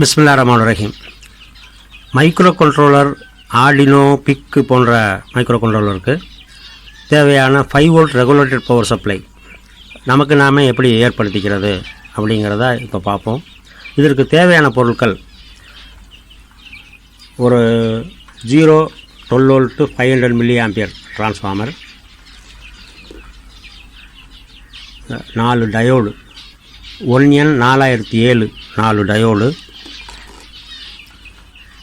பிஸ்மில்லாஹிர்ரஹ்மானிர்ரஹீம். Micro controller, Arduino, பிக்கு போன்ற micro கண்ட்ரோலருக்கு தேவையான 5 வோல்ட் ரெகுலேட்டட் பவர் சப்ளை நமக்கு நாமே எப்படி ஏற்படுத்திக்கிறது அப்படிங்கிறத இப்போ பார்ப்போம். இதற்கு தேவையான பொருட்கள் ஒரு 12 volt 500 milli ampere transformer, 4 diode, 1N4007 4 diode,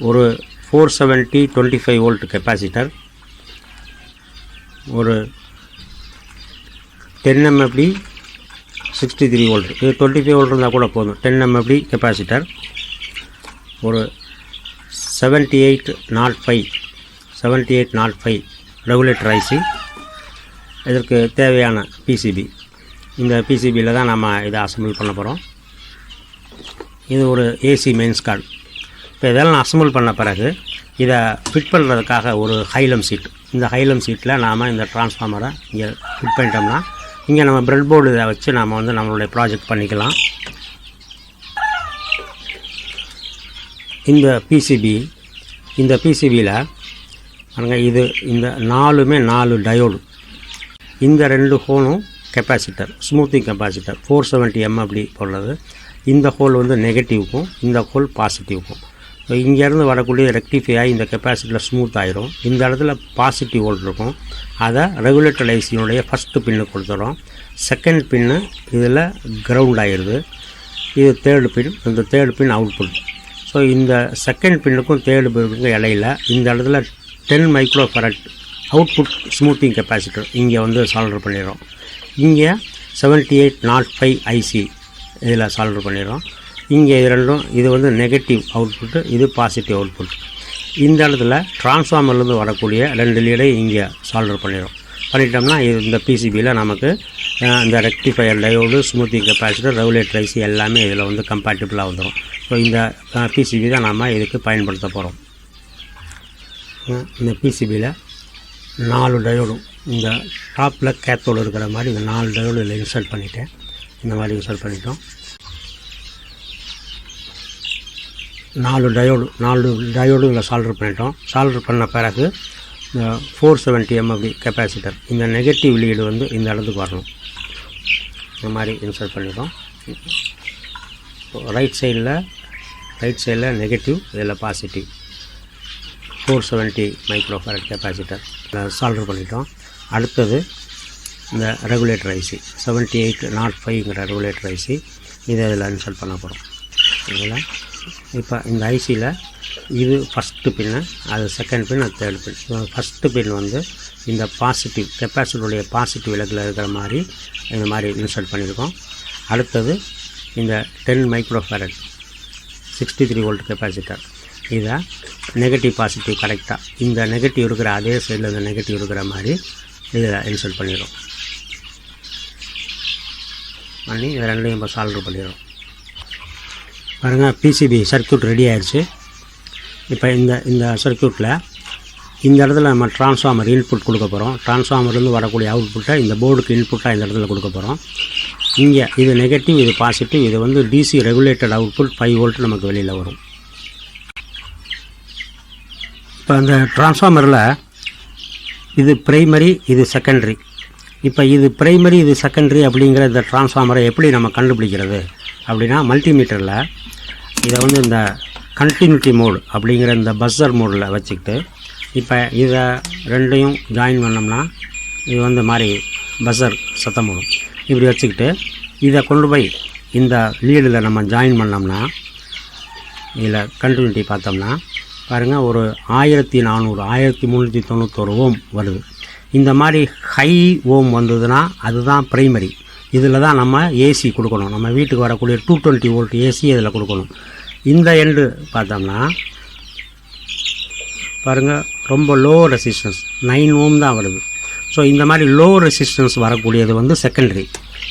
ஒரு 470 25 வோல்ட் கெப்பாசிட்டர், ஒரு 10 MFD 63 வோல்ட், இது 25 வோல்ட் இருந்தால் கூட போதும். 10 MFD கெப்பாசிட்டர், ஒரு 7805 ரெகுலேட்டர் ஐசி, இதற்கு தேவையான பிசிபி. இந்த பிசிபியில் தான் நம்ம இதை அசம்பிள் பண்ண போகிறோம். இது ஒரு ஏசி மெயின்ஸ் கார்டு. இப்போ இதெல்லாம் அசம்பிள் பண்ண பிறகு இதை ஃபிட் பண்ணுறதுக்காக ஒரு ஹைலம் சீட், இந்த ஹைலம் சீட்டில் நாம் இந்த டிரான்ஸ்ஃபார்மரை இங்கே ஃபிட் பண்ணிட்டோம்னா இங்கே நம்ம பிரெட் போர்டு இதை வச்சு நாம் நம்மளுடைய ப்ராஜெக்ட் பண்ணிக்கலாம். இந்த பிசிபியில் பாருங்கள், இது இந்த 4 டயோடு, இந்த 2 ஹோலும் கெப்பாசிட்டர், ஸ்மூத்திங் கெப்பாசிட்டர் 470 MFD போடுறது. இந்த ஹோல் நெகட்டிவ்க்கும் இந்த ஹோல் பாசிட்டிவ்க்கும். ஸோ இங்கேருந்து வரக்கூடிய ரெக்டிஃபை ஆகி இந்த கெப்பாசிட்டியில் ஸ்மூத் ஆகிரும். இந்த இடத்துல பாசிட்டிவ் வோல்ட் இருக்கும், அதை ரெகுலேட்டர் ஐசியினுடைய ஃபஸ்ட்டு பின்னு கொடுத்துறோம். செகண்ட் பின்னு இதில் கிரவுண்ட் ஆகிடுது. இது தேர்டு பின், இந்த தேர்டு பின் அவுட்புட். ஸோ இந்த செகண்ட் பின்னுக்கும் தேர்டு பின்னுக்கும் இடையில் இந்த இடத்துல 10 மைக்ரோஃபாரட் அவுட்புட் ஸ்மூத்திங் கெப்பாசிட்டர் இங்கே சால்டர் பண்ணிடுறோம். இங்கே 7805 ஐசி இதில் சால்டர் பண்ணிடுறோம். இங்கே இது ரெண்டும், இது நெகட்டிவ் அவுட்புட்டு, இது பாசிட்டிவ் அவுட்புட். இந்த இடத்துல டிரான்ஸ்ஃபார்மர்லேருந்து வரக்கூடிய 2 லீடை இங்கே சால்டர் பண்ணிட்டோம்னா இந்த பிசிபியில் நமக்கு இந்த rectifier diode, smoothing capacitor, regulator IC எல்லாமே இதில் கம்பேட்டிபிளாக வந்துடும். ஸோ இந்த பிசிபி தான் நம்ம இதுக்கு பயன்படுத்த போகிறோம். இந்த பிசிபியில் 4 டயோடும், இந்த டாப்பில் கேத்தோடு இருக்கிற மாதிரி இந்த 4 டயோடு இதில் இன்ஸ்டால் பண்ணிட்டேன். இந்த மாதிரி இன்ஸ்டால் பண்ணிட்டோம். 4 டயோடு இதில் சால்டர் பண்ணிட்டோம். சால்டர் பண்ண பிறகு இந்த 470 MFD கெப்பாசிட்டர், இந்த நெகட்டிவ் லீடு இந்த இடத்துக்கு வரணும். இந்த மாதிரி இன்ஸ்டால் பண்ணிட்டோம். ரைட் சைடில் நெகட்டிவ், இதில் பாசிட்டிவ். 470 மைக்ரோஃபாரட் கெப்பாசிட்டர் சால்டர் பண்ணிட்டோம். அடுத்தது இந்த ரெகுலேட்டர் ஐசி 7805ங்கிற ரெகுலேட்டர் ஐசி, இதை இதில் இன்ஸ்டால் பண்ண போகிறோம். இதில் இப்போ இந்த ஐசியில் இது ஃபஸ்ட்டு பின்னு, அது செகண்ட் பின், அது தேர்ட் பின். ஃபஸ்ட்டு பின் இந்த பாசிட்டிவ் கெப்பாசிட்டருடைய பாசிட்டிவ் விளக்கில் இருக்கிற மாதிரி இந்த மாதிரி இன்ஸ்டால் பண்ணியிருக்கோம். அடுத்தது இந்த 10 மைக்ரோஃபாரட் 63 வோல்ட் கெப்பாசிட்டர், இதை நெகட்டிவ் பாசிட்டிவ் கரெக்டாக இந்த நெகட்டிவ் இருக்கிற அதே சைடில் இந்த நெகட்டிவ் இருக்கிற மாதிரி இதில் இன்ஸ்டால் பண்ணிடுறோம். பண்ணி இதை ரெண்டையும் இப்போ சால்டர் பண்ணிடுறோம். பாருங்கள், பிசிபி சர்க்யூட் ரெடி ஆயிடுச்சு. இப்போ இந்த சர்க்யூட்டில் இந்த இடத்துல நம்ம டிரான்ஸ்ஃபார்மர் இன்புட் கொடுக்க போகிறோம். டிரான்ஸ்ஃபார்மர்லேருந்து வரக்கூடிய அவுட்புட்டை இந்த போர்டுக்கு இன்புட்டாக இந்த இடத்துல கொடுக்க போகிறோம். இங்கே இது நெகட்டிவ், இது பாசிட்டிவ். இது டிசி ரெகுலேட்டட் அவுட்புட் 5 வோல்ட் நமக்கு வெளியில் வரும். இப்போ அந்த டிரான்ஸ்ஃபார்மரில் இது பிரைமரி, இது செகண்டரி. இப்போ இது பிரைமரி, இது செகண்டரி அப்படிங்கிற இந்த டிரான்ஸ்ஃபார்மரை எப்படி நம்ம கண்டுபிடிக்கிறது அப்படின்னா, மல்டிமீட்டரில் இதை இந்த கண்டினியூட்டி மோடு அப்படிங்கிற இந்த பஸ்ஸர் மோடில் வச்சுக்கிட்டு இப்போ இதை ரெண்டையும் ஜாயின் பண்ணோம்னா இது மாதிரி பஸ்ஸர் சத்தம் போடும். இப்படி வச்சுக்கிட்டு இதை கொண்டு போய் இந்த லீடில் நம்ம ஜாயின் பண்ணோம்னா இதில் கண்டினியூட்டி பார்த்தோம்னா பாருங்கள், ஒரு 1391 ஓம் வருது. இந்த மாதிரி ஹை ஓம் வந்ததுன்னா அதுதான் ப்ரைமரி. இதில் தான் நம்ம ஏசி கொடுக்கணும். நம்ம வீட்டுக்கு வரக்கூடிய 220 வோல்ட் ஏசி இதில் கொடுக்கணும். இந்த எண்டு பார்த்தோம்னா பாருங்கள், ரொம்ப லோ ரெசிஸ்டன்ஸ் 9 ஓம் தான் வருது. ஸோ இந்த மாதிரி லோ ரெசிஸ்டன்ஸ் வரக்கூடியது செகண்டரி.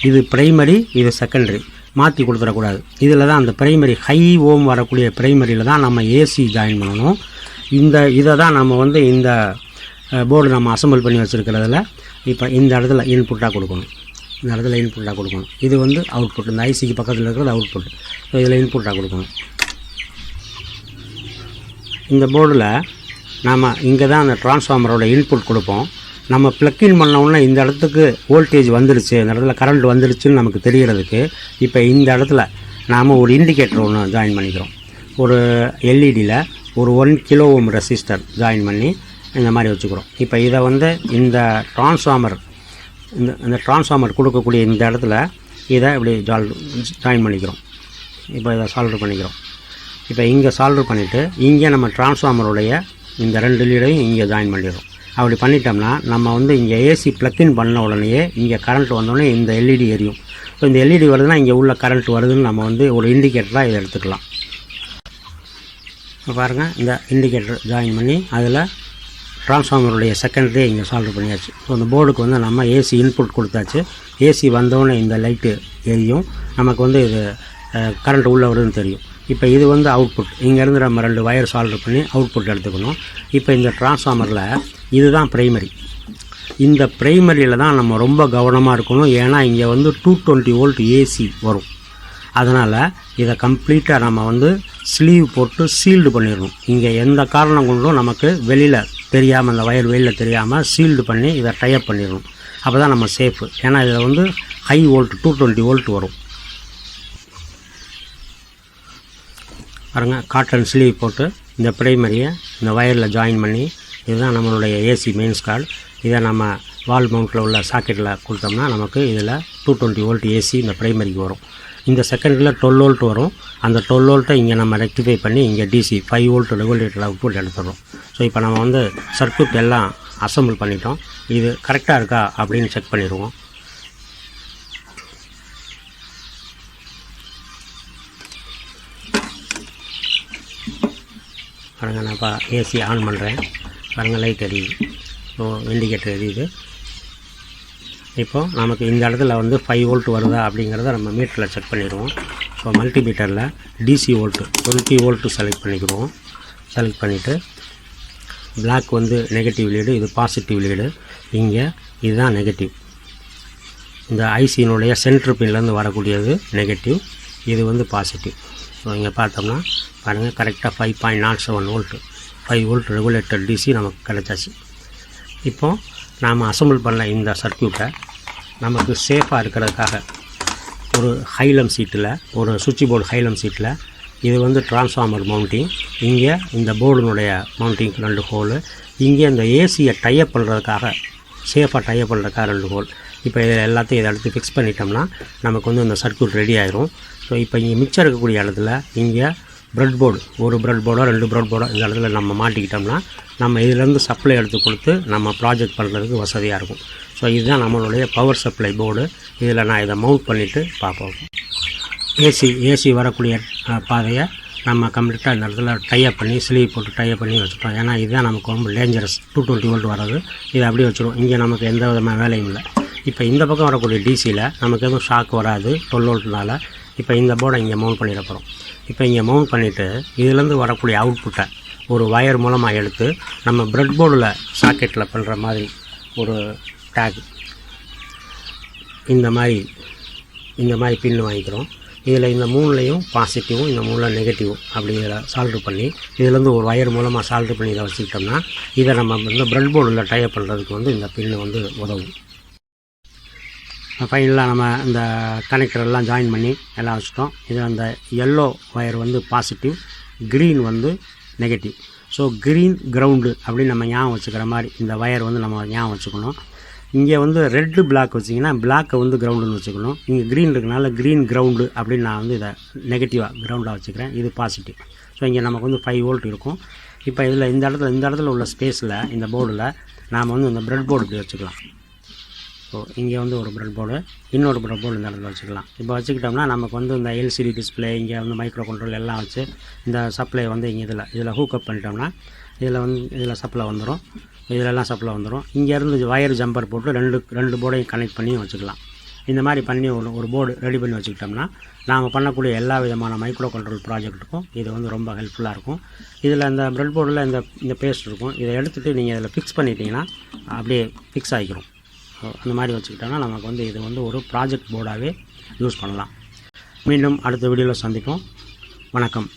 இது ப்ரைமரி, இது செகண்டரி, மாற்றி கொடுத்துடக்கூடாது. இதில் தான் அந்த ப்ரைமரி ஹை ஓம் வரக்கூடிய ப்ரைமரியில் தான் நம்ம ஏசி ஜாயின் பண்ணணும். இதை தான் நம்ம இந்த போர்டு நம்ம அசம்பிள் பண்ணி வச்சுருக்கிறதுல இப்போ இந்த இடத்துல இன்புட்டாக கொடுக்கணும். இந்த இடத்துல இன்புட்டாக கொடுக்கணும். இது அவுட்புட், இந்த ஐசிக்கு பக்கத்தில் இருக்கிறது அவுட்புட். ஸோ இதில் இன்புட்டாக கொடுக்கணும். இந்த போர்டில் நாம் இங்கே தான் அந்த டிரான்ஸ்ஃபார்மரோட இன்புட் கொடுப்போம். நம்ம ப்ளக்கின் பண்ணோன்னா இந்த இடத்துக்கு வோல்டேஜ் வந்துடுச்சு, இந்த இடத்துல கரண்ட் வந்துடுச்சுன்னு நமக்கு தெரிகிறதுக்கு இப்போ இந்த இடத்துல நாம் ஒரு இண்டிகேட்டர் ஒன்று ஜாயின் பண்ணிக்கிறோம். ஒரு எல்இடியில் ஒரு 1 கிலோ ஓம் ரெசிஸ்டர் ஜாயின் பண்ணி இந்த மாதிரி வச்சுக்கிறோம். இப்போ இதை வந்து இந்த டிரான்ஸ்ஃபார்மர் கொடுக்கக்கூடிய இந்த இடத்துல இதை இப்படி ஜாயின் பண்ணிக்கிறோம். இப்போ இதை சால்டர் பண்ணிக்கிறோம். இப்போ இங்கே சால்டர் பண்ணிவிட்டு இங்கே நம்ம டிரான்ஸ்ஃபார்மருடைய இந்த 2 லீடையும் இங்கே ஜாயின் பண்ணிடுறோம். அப்படி பண்ணிட்டோம்னா நம்ம வந்து இங்கே ஏசி ப்ளக்கின் பண்ண உடனேயே இங்கே கரண்ட் வந்தோடனே இந்த எல்இடி எரியும். ஸோ இந்த எல்இடி வருதுன்னா இங்கே உள்ள கரண்ட் வருதுன்னு நம்ம வந்து ஒரு இண்டிகேட்டராக இதை எடுத்துக்கலாம். இப்போ பாருங்கள், இந்த இண்டிகேட்டர் ஜாயின் பண்ணி அதில் டிரான்ஸ்ஃபார்மருடைய செகண்டரியே இங்கே சால்வ் பண்ணியாச்சு. ஸோ அந்த போர்டுக்கு வந்து நம்ம ஏசி இன்புட் கொடுத்தாச்சு. ஏசி வந்தோடனே இந்த லைட்டு எரியும், நமக்கு வந்து இது கரண்ட் உள்ளே வருதுன்னு தெரியும். இப்போ இது வந்து அவுட்புட். இங்கேருந்து நம்ம 2 வயர் சால்வ் பண்ணி அவுட்புட் எடுத்துக்கணும். இப்போ இந்த டிரான்ஸ்ஃபார்மரில் இதுதான் ப்ரைமரி. இந்த ப்ரைமரியில் தான் நம்ம ரொம்ப கவனமாக இருக்கணும். ஏன்னா இங்கே வந்து 220 வோல்ட் ஏசி வரும். அதனால் இதை கம்ப்ளீட்டாக நம்ம வந்து ஸ்லீவ் போட்டு சீல்டு பண்ணிடணும். இங்கே எந்த காரணம் கொண்டும் நமக்கு வெளியில் தெரியாமல், அந்த வயர் வெளியில் தெரியாமல் சீல்டு பண்ணி இதை டைப் பண்ணிடணும். அப்போ தான் நம்ம சேஃபு. ஏன்னா இதில் வந்து ஹை வோல்ட் 220 வோல்ட் வரும். பாருங்கள், காட்டன் ஸ்லீவ் போட்டு இந்த ப்ரைமரியை இந்த வயரில் ஜாயின் பண்ணி, இதுதான் நம்மளுடைய ஏசி மெயின்ஸ் கார்டு. இதை நம்ம வால் மவுண்ட்டில் உள்ள சாக்கெட்டில் கொடுத்தோம்னா நமக்கு இதில் 220 வோல்ட் ஏசி இந்த ப்ரைமரிக்கு வரும். இந்த செகண்டரியில் 12 வோல்ட் வரும். அந்த 12 வோல்ட்டை இங்கே நம்ம ரெக்டிஃபை பண்ணி இங்கே டிசி 5 வோல்ட் ரெகுலேட்டர் அவுட்புட் எடுத்துடுறோம். ஸோ இப்போ நம்ம வந்து சர்க்யூட் எல்லாம் அசம்பிள் பண்ணிட்டோம். இது கரெக்டாக இருக்கா அப்படின்னு செக் பண்ணிடுவோம். பாருங்கள், நான் இப்போ ஏசி ஆன் பண்ணுறேன். பாருங்கள், லைட் எரியுது. ஸோ இண்டிகேட்டர் எரியுது. இப்போது நமக்கு இந்த இடத்துல வந்து 5 வோல்ட் வருதா அப்படிங்கிறத நம்ம மீட்டரில் செக் பண்ணிடுவோம். ஸோ மல்டிமீட்டரில் டிசி வோல்ட்டு 20 வோல்ட்டு செலக்ட் பண்ணிக்குவோம். செலக்ட் பண்ணிவிட்டு பிளாக் வந்து நெகட்டிவ் லீடு, இது பாசிட்டிவ் லீடு. இங்கே இதுதான் நெகட்டிவ். இந்த ஐசியினுடைய சென்ட்ரு பின்லேருந்து வரக்கூடியது நெகட்டிவ், இது வந்து பாசிட்டிவ். ஸோ இங்கே பார்த்தோம்னா பாருங்கள், கரெக்டாக 5.07 வோல்ட்டு 5 வோல்ட் ரெகுலேட்டர் டிசி நமக்கு கிடச்சாச்சு. இப்போது நாம் அசம்பிள் பண்ண இந்த சர்க்யூட்டை நமக்கு சேஃபாக இருக்கிறதுக்காக ஒரு ஹைலம் சீட்டில், ஒரு சுவிட்ச் போர்டு ஹைலம் சீட்டில், இது வந்து டிரான்ஸ்ஃபார்மர் மவுண்டிங், இங்கே இந்த போர்டுனுடைய மவுண்டிங் 2 ஹோலு, இங்கே இந்த ஏசியை டைப் பண்ணுறதுக்காக, சேஃபாக டைப் பண்ணுறதுக்காக 2 ஹோல். இப்போ இதை எல்லாத்தையும் இதை எடுத்து ஃபிக்ஸ் பண்ணிட்டோம்னா நமக்கு வந்து இந்த சர்க்யூட் ரெடி ஆயிரும். ஸோ இப்போ இங்கே மிச்சம் இருக்கக்கூடிய இடத்துல இங்கே ப்ரெட் போர்டு, ஒரு ப்ரெட் போர்டோ 2 ப்ரெட் போர்டோ இந்த இடத்துல நம்ம மாட்டிக்கிட்டோம்னா நம்ம இதிலேருந்து சப்ளை எடுத்து கொடுத்து நம்ம ப்ராஜெக்ட் பண்ணுறதுக்கு வசதியாக இருக்கும். ஸோ இதுதான் நம்மளுடைய பவர் சப்ளை போர்டு. இதில் நான் இதை மவுண்ட் பண்ணிவிட்டு பார்ப்போம். ஏசி வரக்கூடிய பாதையை நம்ம கம்ப்ளீட்டாக இந்த இடத்துல டைப் பண்ணி ஸ்லீவ் போட்டு டைப் பண்ணி வச்சுட்டோம். ஏன்னா இதுதான் நமக்கு ரொம்ப டேஞ்சரஸ். 220 வோல்ட் வர்றது. இதை அப்படியே வச்சுருவோம். இங்கே நமக்கு எந்த விதமான வேலையும் இல்லை. இப்போ இந்த பக்கம் வரக்கூடிய டிசியில் நமக்கு எதுவும் ஷாக் வராது 12 வோல்ட்னால. இப்போ இந்த போர்டை இங்கே மவுண்ட் பண்ணிட போகிறோம். இப்போ இங்கே மவுண்ட் பண்ணிவிட்டு இதிலேருந்து வரக்கூடிய அவுட்புட்டை ஒரு வயர் மூலமாக எடுத்து நம்ம ப்ரெட் போர்டில் சாக்கெட்டில் பண்ணுற மாதிரி ஒரு டேக் இந்த மாதிரி பின்னு வாங்கிக்கிறோம். இதில் இந்த 3லையும் பாசிட்டிவும் இந்த 3ல் நெகட்டிவும் அப்படி இதில் சால்ட்ரு பண்ணி இதிலேருந்து ஒரு வயர் மூலமாக சால்ட்ரு பண்ணி இதை வச்சுக்கிட்டோம்னா இதை நம்ம இந்த ப்ரெட் போர்டில் டைப் பண்ணுறதுக்கு வந்து இந்த பின்னு வந்து உதவும். ஃபைனலாக நம்ம இந்த கனெக்டரெல்லாம் ஜாயின் பண்ணி எல்லாம் வச்சுட்டோம். இது அந்த எல்லோ வயர் வந்து பாசிட்டிவ், க்ரீன் வந்து நெகட்டிவ். ஸோ க்ரீன் கிரவுண்டு அப்படின்னு நம்ம ஞாபகம் வச்சுக்கிற மாதிரி இந்த வயர் வந்து நம்ம ஞாபகம் வச்சுக்கணும். இங்கே வந்து ரெட்டு பிளாக் வச்சிங்கன்னா பிளாக்கை வந்து கிரவுண்டுன்னு வச்சுக்கணும். இங்கே க்ரீன் இருக்கனால க்ரீன் கிரவுண்டு அப்படின்னு நான் வந்து இதை நெகட்டிவாக கிரவுண்டாக வச்சுக்கிறேன். இது பாசிட்டிவ். ஸோ இங்கே நமக்கு வந்து 5 வோல்ட் இருக்கும். இப்போ இதில் இந்த இடத்துல உள்ள ஸ்பேஸில் இந்த போர்டில் நாம் வந்து இந்த ப்ரெட் போர்டு இப்படி வச்சுக்கலாம். ஸோ இங்கே வந்து ஒரு ப்ரெட் போர்டு, இன்னொரு ப்ரெட் போர்டு இந்த இடத்துல வச்சுக்கலாம். இப்போ வச்சுக்கிட்டோம்னா நமக்கு வந்து இந்த எல்சிடி டிஸ்பிளே, இங்கே வந்து மைக்ரோ கண்ட்ரோல் எல்லாம் வச்சு இந்த சப்ளை வந்து இங்கே இதில் ஹூக்கப் பண்ணிட்டோம்னா இதில் சப்ளை வந்துடும். இதிலெல்லாம் சப்ளை வந்துடும். இங்கேருந்து வயர் ஜம்பர் போட்டு ரெண்டு போர்டையும் கனெக்ட் பண்ணி வச்சுக்கலாம். இந்த மாதிரி பண்ணி ஒரு போர்டு ரெடி பண்ணி வச்சுக்கிட்டோம்னா நாம் பண்ணக்கூடிய எல்லா விதமான மைக்ரோ கண்ட்ரோல் ப்ராஜெக்ட்டுக்கும் இது வந்து ரொம்ப ஹெல்ப்ஃபுல்லாக இருக்கும். இதில் இந்த ப்ரெட் போர்டில் இந்த பேஸ்ட் இருக்கும். இதை எடுத்துகிட்டு நீங்கள் இதில் ஃபிக்ஸ் பண்ணிட்டீங்கன்னா அப்படியே ஃபிக்ஸ் ஆகிக்கிறோம். அந்த மாதிரி வச்சுக்கிட்டோம்னா நமக்கு வந்து இது வந்து ஒரு ப்ராஜெக்ட் போர்டாகவே யூஸ் பண்ணலாம். மீண்டும் அடுத்த வீடியோவில் சந்திப்போம். வணக்கம்.